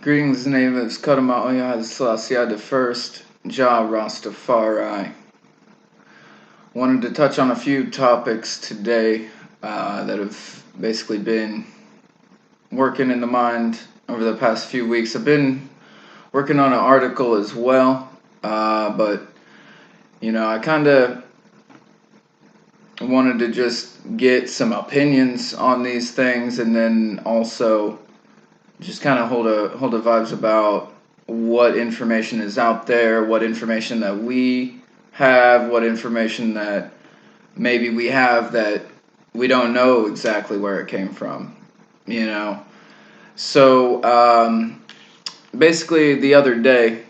Greetings in the name of Haile Selassie the first, Jah Rastafari. Wanted to touch on a few topics today that have basically been working in the mind over the past few weeks. I've been working on an article as well, but I kind of wanted to just get some opinions on these things, and then also just kind of hold a vibes about what information is out there, what information that we have, what information that maybe we have that we don't know exactly where it came from, So basically, the other day,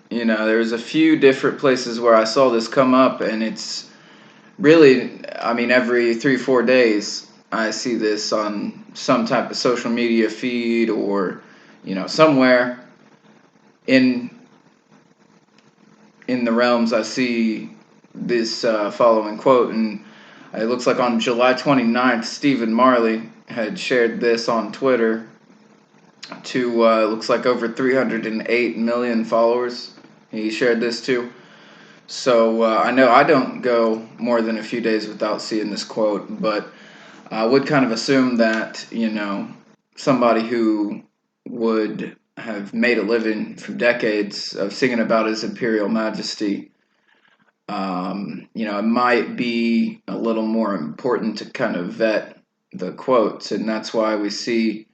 there's a few different places where I saw this come up, and it's really, every 3-4 days I see this on some type of social media feed, or somewhere in the realms. I see this following quote, and it looks like on July 29th, Stephen Marley had shared this on Twitter to looks like over 308 million followers. He shared this to. So I know I don't go more than a few days without seeing this quote, but I would kind of assume that, somebody who would have made a living for decades of singing about his Imperial Majesty, it might be a little more important to kind of vet the quotes, and that's why we see,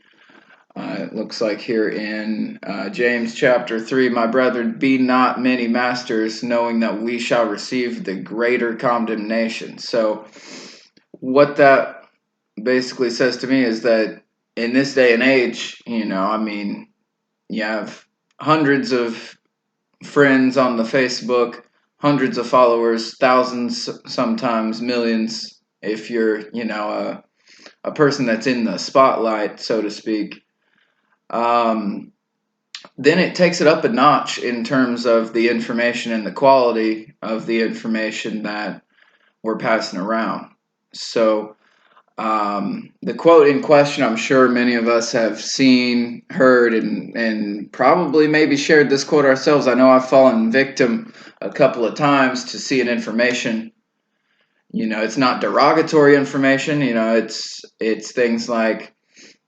it looks like here in James chapter 3, "My brethren, be not many masters, knowing that we shall receive the greater condemnation." So what that basically says to me is that in this day and age, you have hundreds of friends on the Facebook, hundreds of followers, thousands, sometimes millions, if you're, a person that's in the spotlight, so to speak. Then it takes it up a notch in terms of the information and the quality of the information that we're passing around. So the quote in question, I'm sure many of us have seen, heard, and probably maybe shared this quote ourselves. I know I've fallen victim a couple of times to seeing information. It's not derogatory information. It's things like,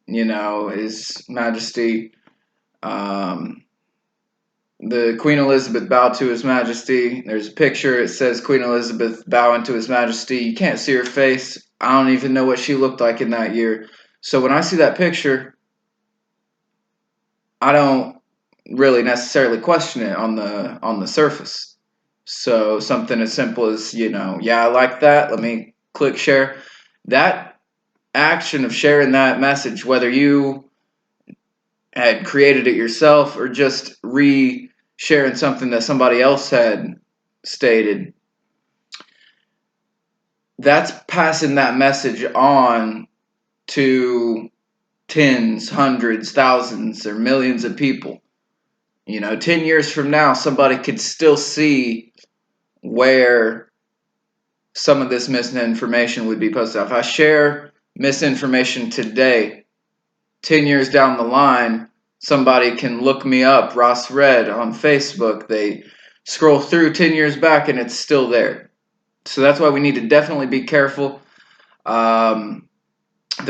His Majesty, the Queen Elizabeth bowed to His Majesty. There's a picture. It says Queen Elizabeth bowing to His Majesty. You can't see her face. I don't even know what she looked like in that year. So when I see that picture, I don't really necessarily question it on the surface. So something as simple as, I like that. Let me click share. That action of sharing that message, whether you had created it yourself or just sharing something that somebody else had stated, that's passing that message on to tens, hundreds, thousands, or millions of people. 10 years from now, somebody could still see where some of this misinformation would be posted. If I share misinformation today, 10 years down the line, somebody can look me up, Ross Red, on Facebook. They scroll through 10 years back and it's still there. So that's why we need to definitely be careful. The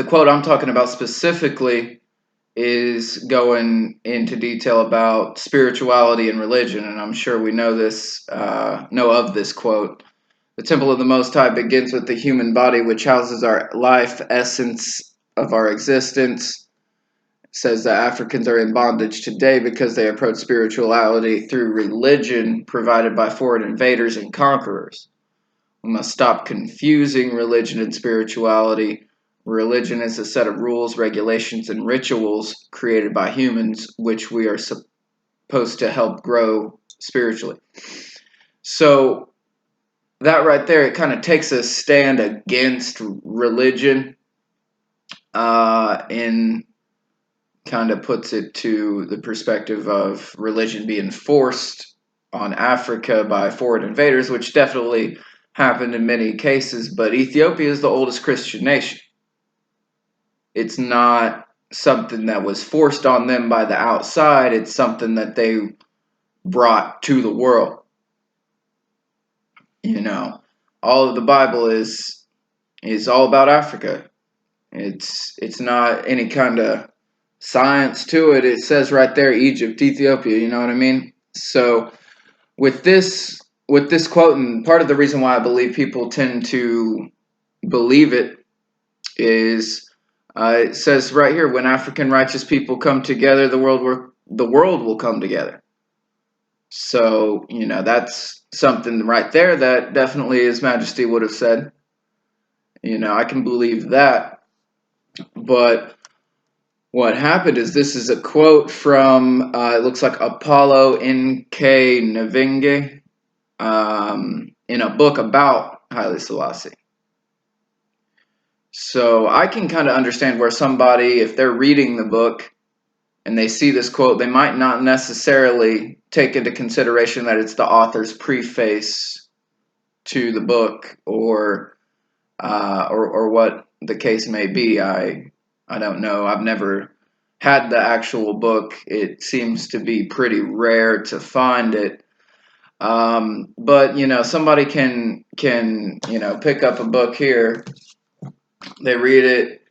quote I'm talking about specifically is going into detail about spirituality and religion, and I'm sure we know of this quote. "The temple of the Most High begins with the human body, which houses our life, essence of our existence." It says that Africans are in bondage today because they approach spirituality through religion provided by foreign invaders and conquerors. We must stop confusing religion and spirituality. Religion is a set of rules, regulations, and rituals created by humans, which we are supposed to help grow spiritually. So that right there, it kind of takes a stand against religion, and kind of puts it to the perspective of religion being forced on Africa by foreign invaders, which definitely happened in many cases. But Ethiopia is the oldest Christian nation. It's not something that was forced on them by the outside. It's something that they brought to the world. You know, all of the Bible is all about Africa. It's not any kind of science to it. It says right there, Egypt, Ethiopia. You know what I mean? So with this quote, and part of the reason why I believe people tend to believe it is it says right here, when African righteous people come together, the world will come together. So that's something right there that definitely His Majesty would have said. I can believe that. But what happened is, this is a quote from it looks like Apollo N.K. Nvinge, in a book about Haile Selassie. So I can kind of understand where somebody, if they're reading the book and they see this quote, they might not necessarily take into consideration that it's the author's preface to the book, or what the case may be. I don't know. I've never had the actual book. It seems to be pretty rare to find it. But somebody can pick up a book here. They read it,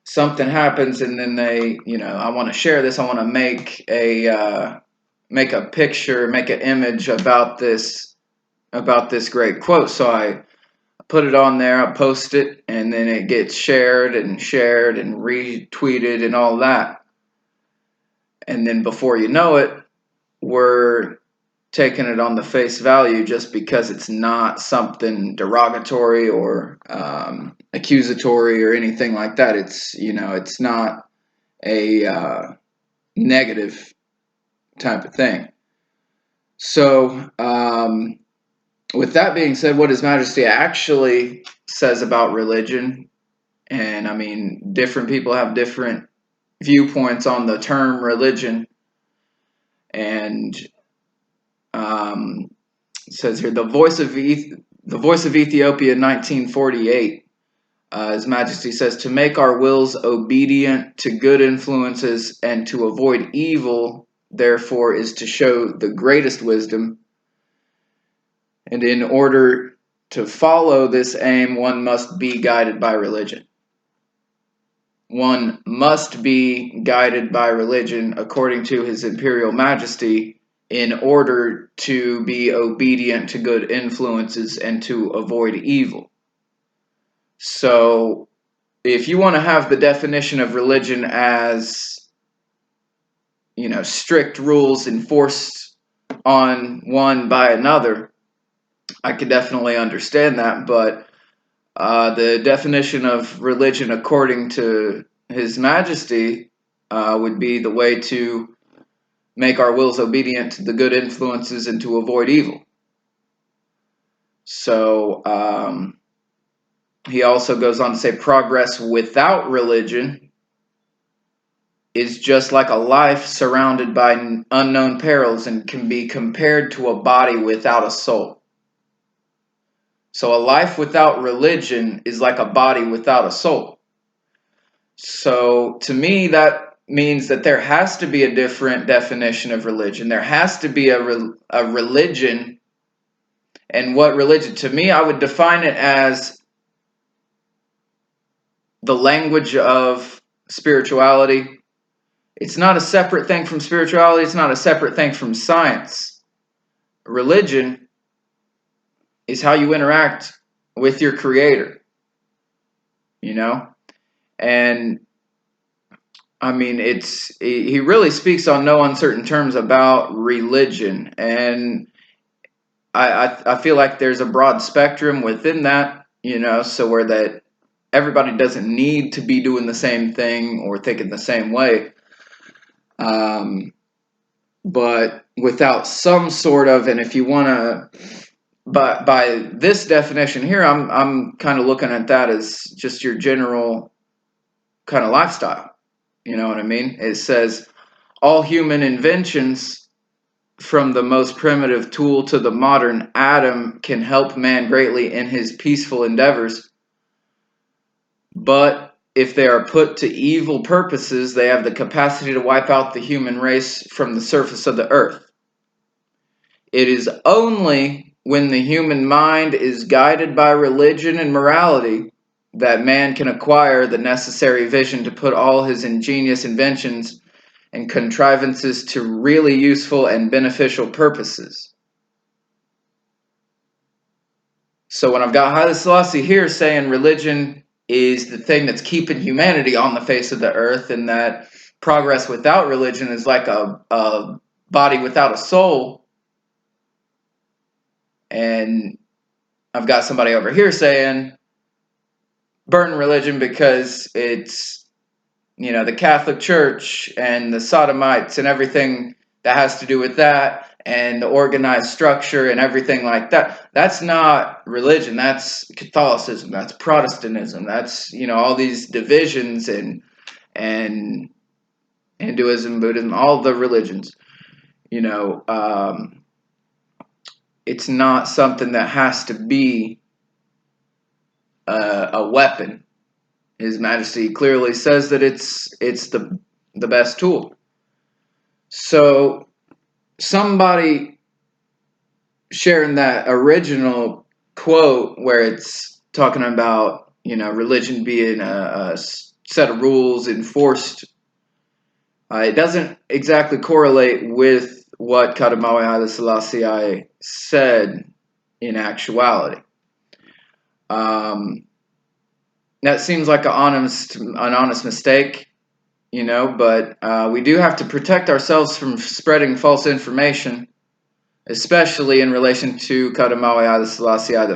something happens, and then they, I want to share this. I want to make a picture, make an image about this great quote. So I put it on there, I post it, and then it gets shared and retweeted and all that. And then before you know it, we're taking it on the face value just because it's not something derogatory or accusatory or anything like that. It's not a negative type of thing. So with that being said, what His Majesty actually says about religion, and I mean, different people have different viewpoints on the term religion, and it says here, the voice of Ethiopia in 1948. His Majesty says, to make our wills obedient to good influences and to avoid evil, therefore, is to show the greatest wisdom. And in order to follow this aim, one must be guided by religion. One must be guided by religion, according to His Imperial Majesty, in order to be obedient to good influences and to avoid evil. So, if you want to have the definition of religion as, strict rules enforced on one by another, I could definitely understand that. But the definition of religion, according to His Majesty, would be the way to make our wills obedient to the good influences and to avoid evil. So he also goes on to say, progress without religion is just like a life surrounded by unknown perils and can be compared to a body without a soul. So a life without religion is like a body without a soul. So to me, that means that there has to be a different definition of religion. There has to be a religion. And what religion? To me, I would define it as the language of spirituality. It's not a separate thing from spirituality. It's not a separate thing from science. Religion is how you interact with your Creator, And I mean, he really speaks on no uncertain terms about religion, and I feel like there's a broad spectrum within that, so where that everybody doesn't need to be doing the same thing or thinking the same way. But without some sort of, and if you want to, but by this definition here, I'm kind of looking at that as just your general kind of lifestyle. You know what I mean? It says all human inventions, from the most primitive tool to the modern atom, can help man greatly in his peaceful endeavors. But if they are put to evil purposes, they have the capacity to wipe out the human race from the surface of the earth. It is only when the human mind is guided by religion and morality that man can acquire the necessary vision to put all his ingenious inventions and contrivances to really useful and beneficial purposes. So when I've got Haile Selassie here saying religion is the thing that's keeping humanity on the face of the earth, and that progress without religion is like a body without a soul, and I've got somebody over here saying burn religion because it's, the Catholic Church and the sodomites and everything that has to do with that, and the organized structure and everything like that. That's not religion. That's Catholicism. That's Protestantism. That's, all these divisions and Hinduism, Buddhism, all the religions. It's not something that has to be a weapon. His Majesty clearly says that it's the best tool. So somebody sharing that original quote where it's talking about, religion being a set of rules enforced, it doesn't exactly correlate with what Kadamawi Haile Selassie said in actuality. That seems like an honest mistake, but we do have to protect ourselves from spreading false information, especially in relation to Kadamawi Haile Selassie I.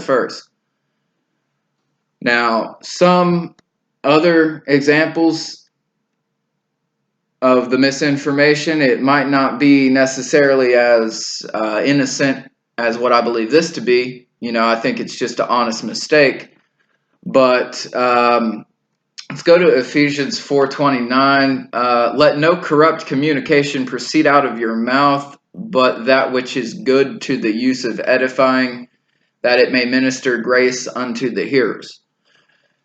Now, some other examples of the misinformation, it might not be necessarily as innocent as what I believe this to be. I think it's just an honest mistake. But let's go to Ephesians 4:29. Let no corrupt communication proceed out of your mouth, but that which is good to the use of edifying, that it may minister grace unto the hearers.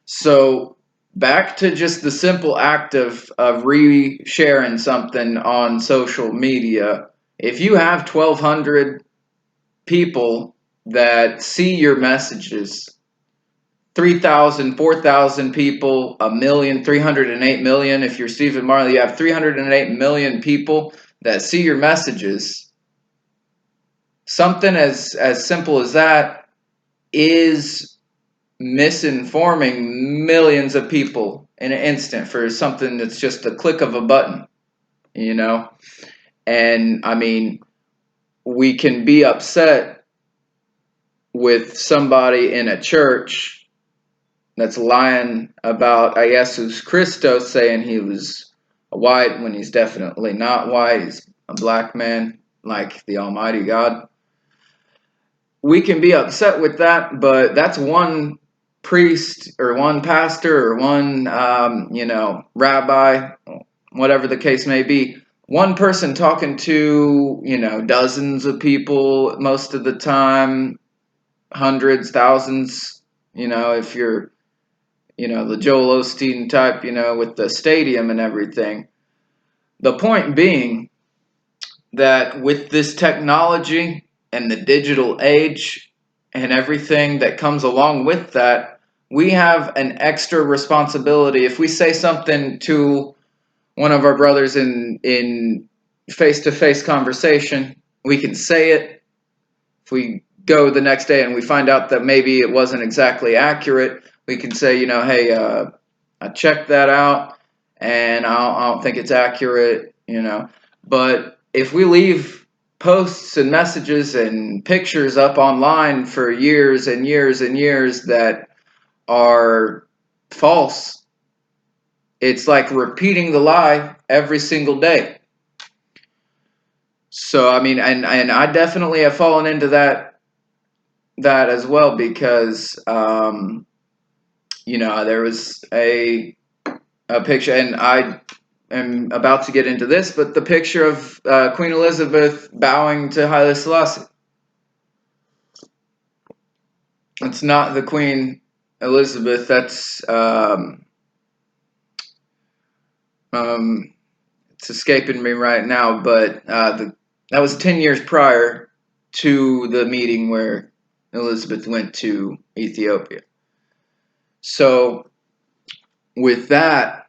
So back to just the simple act of re-sharing something on social media. If you have 1,200 people that see your messages, 3,000, 4,000 people, a million, 308 million. If you're Stephen Marley, you have 308 million people that see your messages. Something as simple as that is misinforming millions of people in an instant for something that's just a click of a button, And I mean, we can be upset with somebody in a church that's lying about Jesus Christos, saying he was white when he's definitely not white. He's a black man, like the Almighty God. We can be upset with that, but that's one priest or one pastor or one, rabbi, whatever the case may be. One person talking to, dozens of people most of the time, hundreds, thousands, if you're the Joel Osteen type, with the stadium and everything. The point being that with this technology and the digital age and everything that comes along with that, we have an extra responsibility. If we say something to one of our brothers in face-to-face conversation, we can say it. If we go the next day and we find out that maybe it wasn't exactly accurate, we can say, hey, I checked that out, and I don't think it's accurate, But if we leave posts and messages and pictures up online for years and years and years that are false, it's like repeating the lie every single day. So, I mean, and I definitely have fallen into that as well, because there was a picture, and I am about to get into this, but the picture of Queen Elizabeth bowing to Haile Selassie. It's not the Queen Elizabeth. That's It's escaping me right now, but that was 10 years prior to the meeting where Elizabeth went to Ethiopia. So with that,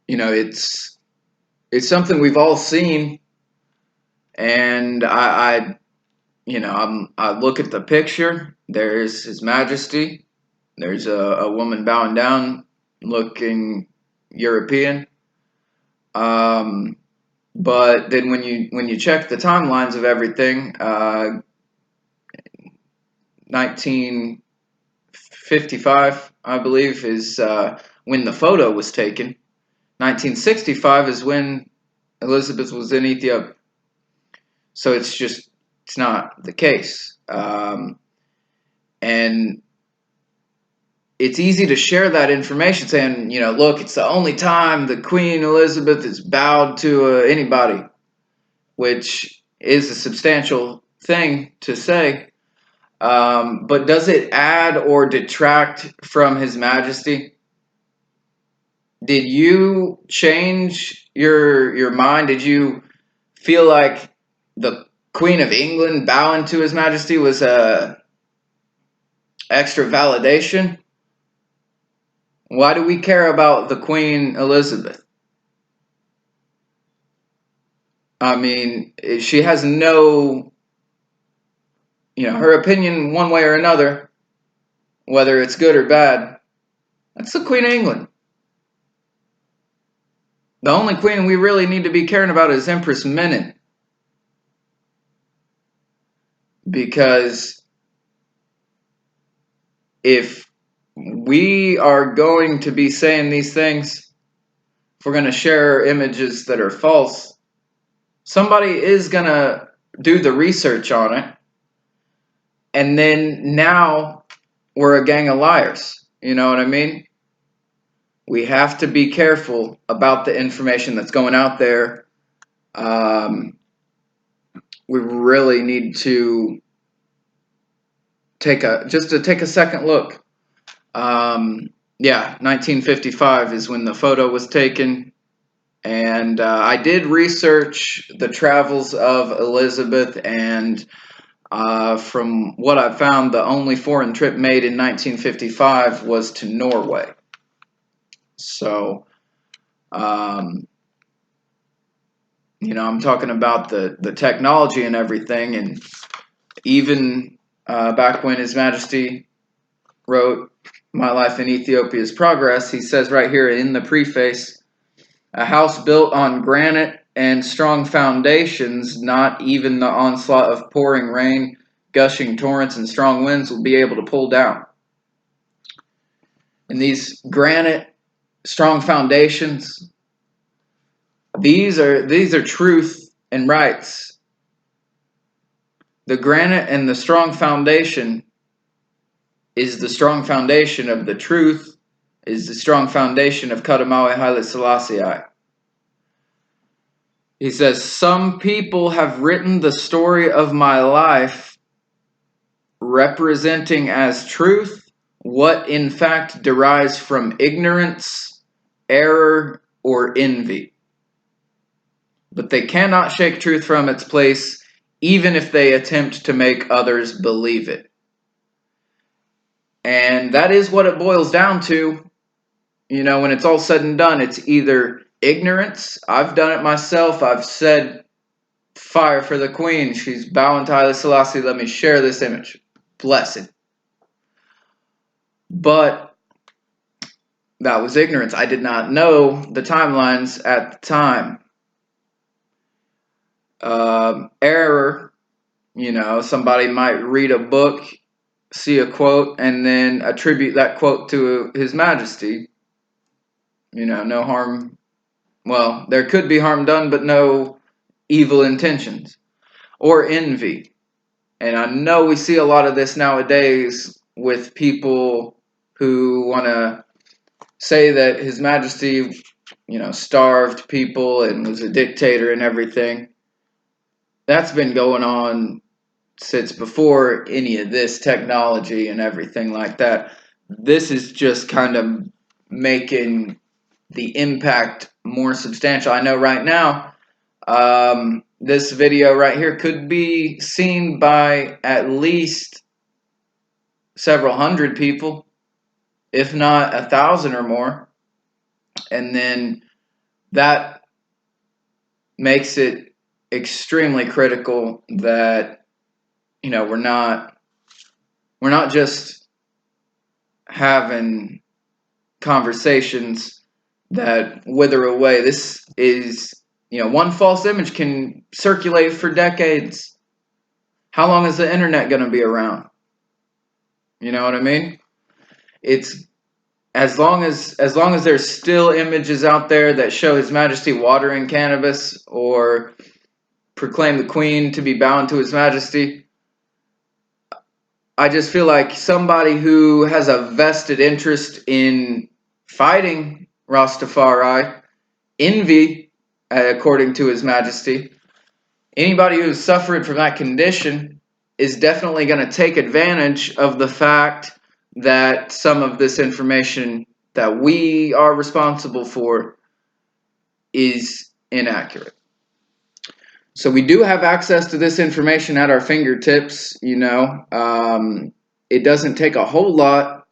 it's something we've all seen, and I look at the picture. There's His Majesty. There's a woman bowing down, looking European. But then when you check the timelines of everything, 1955, I believe, is when the photo was taken. 1965 is when Elizabeth was in Ethiopia. So it's not the case. And it's easy to share that information saying, look, it's the only time that Queen Elizabeth is bowed to anybody, which is a substantial thing to say. But does it add or detract from His Majesty? Did you change your mind? Did you feel like the Queen of England bowing to His Majesty was a extra validation? Why do we care about the Queen Elizabeth? I mean, she has no, her opinion one way or another, whether it's good or bad. That's the Queen of England. The only queen we really need to be caring about is Empress Menen. Because if we are going to be saying these things, if we're going to share images that are false, somebody is going to do the research on it. And then now we're a gang of liars. You know what I mean? We have to be careful about the information that's going out there. We really need to take a second look. 1955 is when the photo was taken, and I did research the travels of Elizabeth, and from what I found, the only foreign trip made in 1955 was to Norway. So, I'm talking about the technology and everything, and even back when His Majesty wrote My Life in Ethiopia's Progress, he says right here in the preface, a house built on granite and strong foundations, not even the onslaught of pouring rain, gushing torrents, and strong winds will be able to pull down. And these granite, strong foundations, these are truth and rights. The granite and the strong foundation is the strong foundation of the truth, is the strong foundation of Kadamawi Haile Selassie. He says, some people have written the story of my life representing as truth what in fact derives from ignorance, error, or envy. But they cannot shake truth from its place, even if they attempt to make others believe it. And that is what it boils down to. When it's all said and done, it's either ignorance. I've done it myself. I've said, fire for the Queen. She's bowing to Haile Selassie. Let me share this image. Blessed. But that was ignorance. I did not know the timelines at the time. Error. Somebody might read a book, see a quote, and then attribute that quote to His Majesty. No harm. Well, there could be harm done, but no evil intentions. Or envy. And I know we see a lot of this nowadays with people who want to say that His Majesty, starved people and was a dictator and everything. That's been going on since before any of this technology and everything like that. This is just kind of making the impact more substantial. I know right now, this video right here could be seen by at least several hundred people, if not 1,000 or more. And then that makes it extremely critical that, you know, we're not just having conversations that wither away. This is, you know, one false image can circulate for decades. How long is the internet going to be around? You know what I mean? It's as long as there's still images out there that show His Majesty watering cannabis or proclaim the Queen to be bound to His Majesty. I just feel like somebody who has a vested interest in fighting Rastafari, envy, according to His Majesty, anybody who's suffering from that condition is definitely going to take advantage of the fact that some of this information that we are responsible for is inaccurate. So we do have access to this information at our fingertips, you know. It doesn't take a whole lot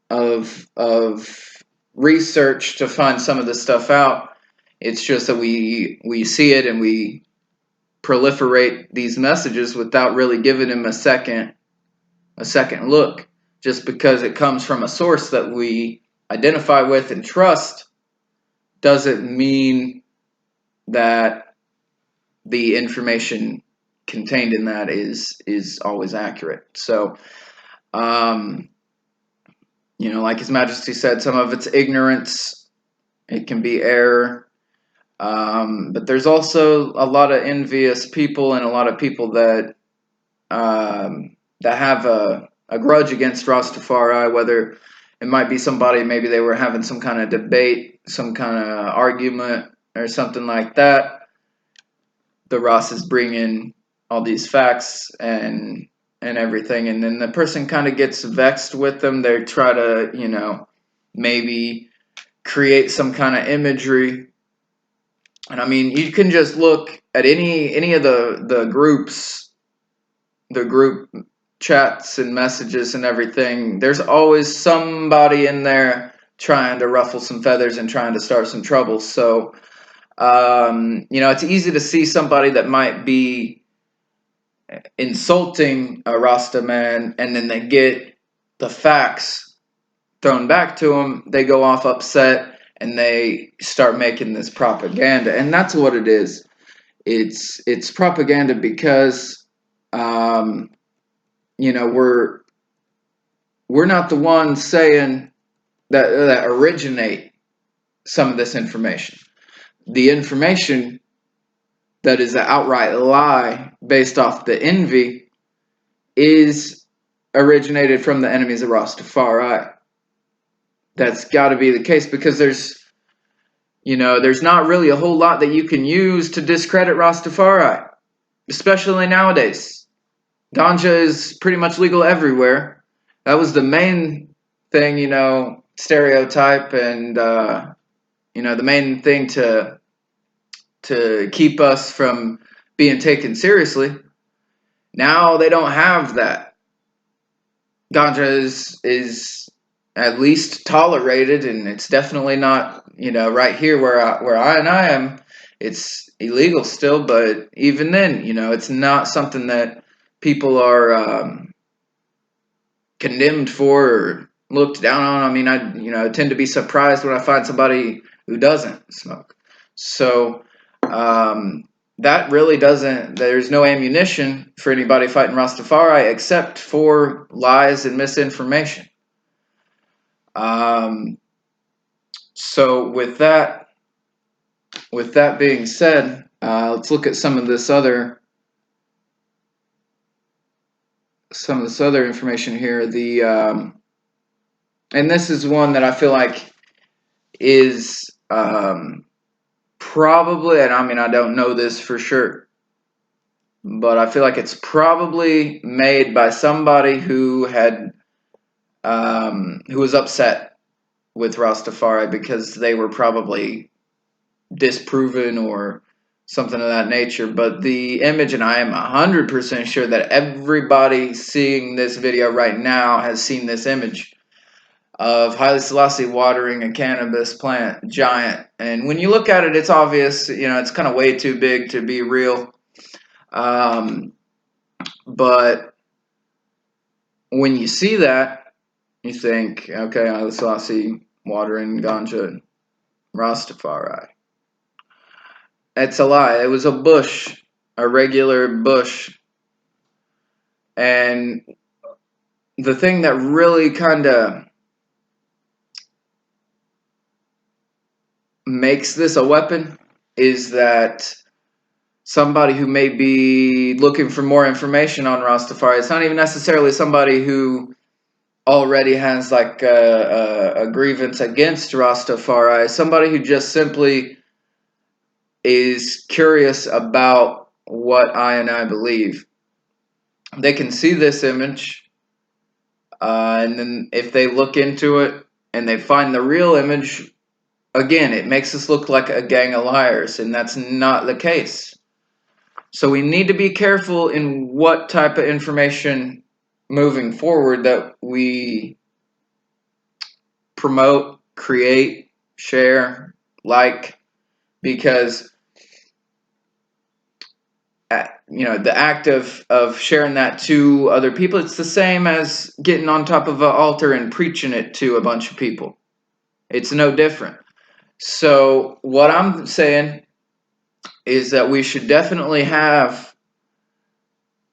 of research to find some of this stuff out. It's just that we see it and we proliferate these messages without really giving them a second look. Just because it comes from a source that we identify with and trust doesn't mean that the information contained in that is always accurate. So, you know, like His Majesty said, some of it's ignorance. It can be error. But there's also a lot of envious people and a lot of people that that have a grudge against Rastafari, whether it might be somebody, maybe they were having some kind of debate, some kind of argument or something like that. The Rosses bring in all these facts and everything, and then the person kind of gets vexed with them. They try to, you know, maybe create some kind of imagery. And I mean, you can just look at any of the groups, the group chats and messages and everything. There's always somebody in there trying to ruffle some feathers and trying to start some trouble. So, you know, it's easy to see somebody that might be insulting a Rasta man, and then they get the facts thrown back to them. They go off upset and they start making this propaganda, and that's what it is. It's propaganda because, you know, we're not the ones saying that originate some of this information. The information that is an outright lie based off the envy is originated from the enemies of Rastafari. That's got to be the case because there's not really a whole lot that you can use to discredit Rastafari, especially nowadays. Ganja is pretty much legal everywhere. That was the main thing, you know, stereotype and, you know, the main thing to keep us from being taken seriously. Now they don't have that. Ganja is at least tolerated, and it's definitely not, you know, right here where I am. It's illegal still, but even then, you know, it's not something that people are condemned for or looked down on. I mean, I tend to be surprised when I find somebody who doesn't smoke. So, that really there's no ammunition for anybody fighting Rastafari except for lies and misinformation. So with that being said, let's look at some of this other information here. And this is one that I feel like is probably, and I mean, I don't know this for sure, but I feel like it's probably made by somebody who was upset with Rastafari because they were probably disproven or something of that nature. But the image, and I am 100% sure that everybody seeing this video right now has seen this image of Haile Selassie watering a cannabis plant, giant. And when you look at it, it's obvious, it's kind of way too big to be real. But when you see that, you think, okay, Haile Selassie watering ganja, Rastafari. It's a lie. It was a bush, a regular bush. And the thing that really kind of makes this a weapon is that somebody who may be looking for more information on Rastafari, it's not even necessarily somebody who already has like a grievance against Rastafari, somebody who just simply is curious about what I believe. They can see this image, and then if they look into it and they find the real image, again, it makes us look like a gang of liars, and that's not the case. So we need to be careful in what type of information moving forward that we promote, create, share, like, because the act of sharing that to other people, it's the same as getting on top of an altar and preaching it to a bunch of people. It's no different. So what I'm saying is that we should definitely have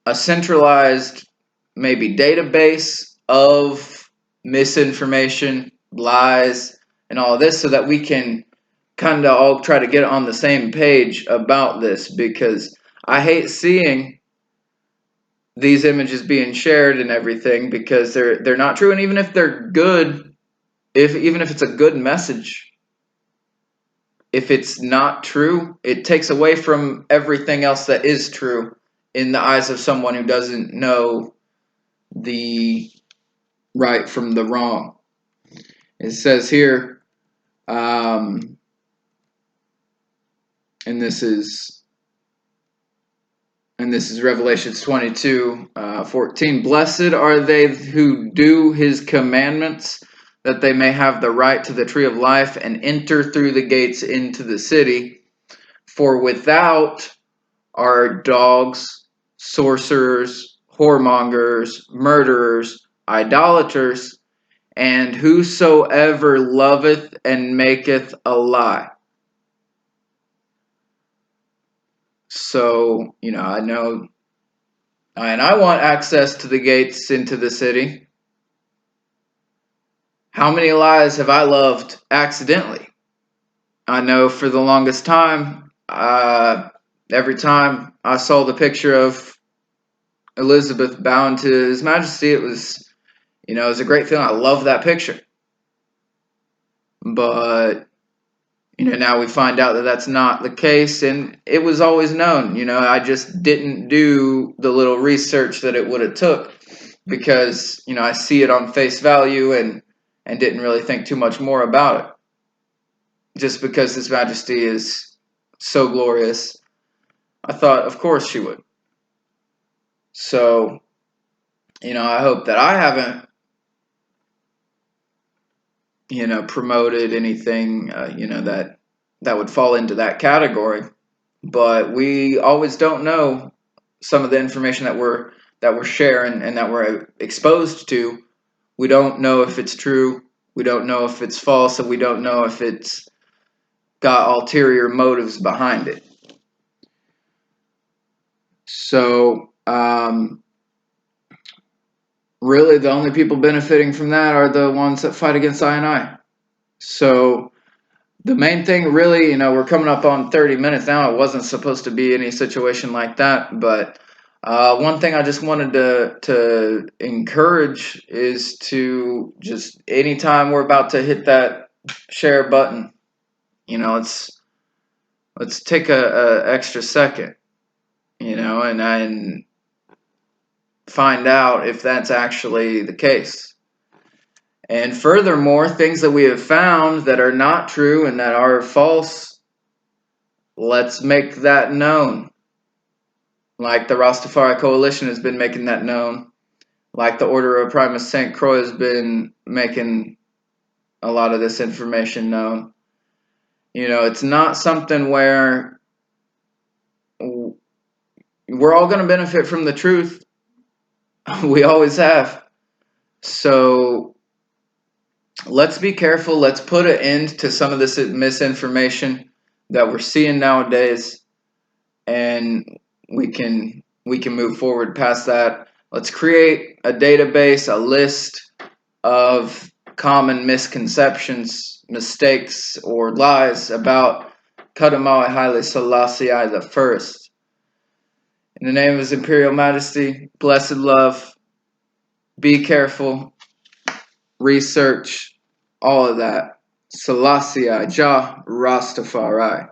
a centralized, maybe database of misinformation, lies, and all of this, so that we can kind of all try to get on the same page about this, because I hate seeing these images being shared and everything, because they're not true. And even if they're good, even if it's a good message, if it's not true, it takes away from everything else that is true in the eyes of someone who doesn't know the right from the wrong. It says here, and this is Revelations 22:14. Blessed are they who do his commandments, that they may have the right to the tree of life and enter through the gates into the city. For without are dogs, sorcerers, whoremongers, murderers, idolaters, and whosoever loveth and maketh a lie. So, I know, and I want access to the gates into the city. How many lies have I loved accidentally? I know for the longest time, every time I saw the picture of Elizabeth bowing to His Majesty, it was a great feeling. I love that picture. But, now we find out that that's not the case, and it was always known. I just didn't do the little research that it would have took, because, I see it on face value and didn't really think too much more about it. Just because His Majesty is so glorious, I thought, of course she would. So, I hope that I haven't, promoted anything, that would fall into that category. But we always don't know some of the information that we're sharing and that we're exposed to. We don't know if it's true. We don't know if it's false, and we don't know if it's got ulterior motives behind it. So, really, the only people benefiting from that are the ones that fight against I. So, the main thing, really, we're coming up on 30 minutes now. It wasn't supposed to be any situation like that, but one thing I just wanted to encourage is to just, anytime we're about to hit that share button, let's take a extra second, and find out if that's actually the case. And furthermore, things that we have found that are not true and that are false, let's make that known. Like the Rastafari Coalition has been making that known. Like the Order of Primus St. Croix has been making a lot of this information known. You know, it's not something where we're all going to benefit from the truth. We always have. So let's be careful. Let's put an end to some of this misinformation that we're seeing nowadays, and we can move forward past that. Let's create a database, a list of common misconceptions, mistakes, or lies about Kadamawi Haile Selassie the First. In the name of His Imperial Majesty, blessed love, be careful, research, all of that. Selassie, Jah Rastafari.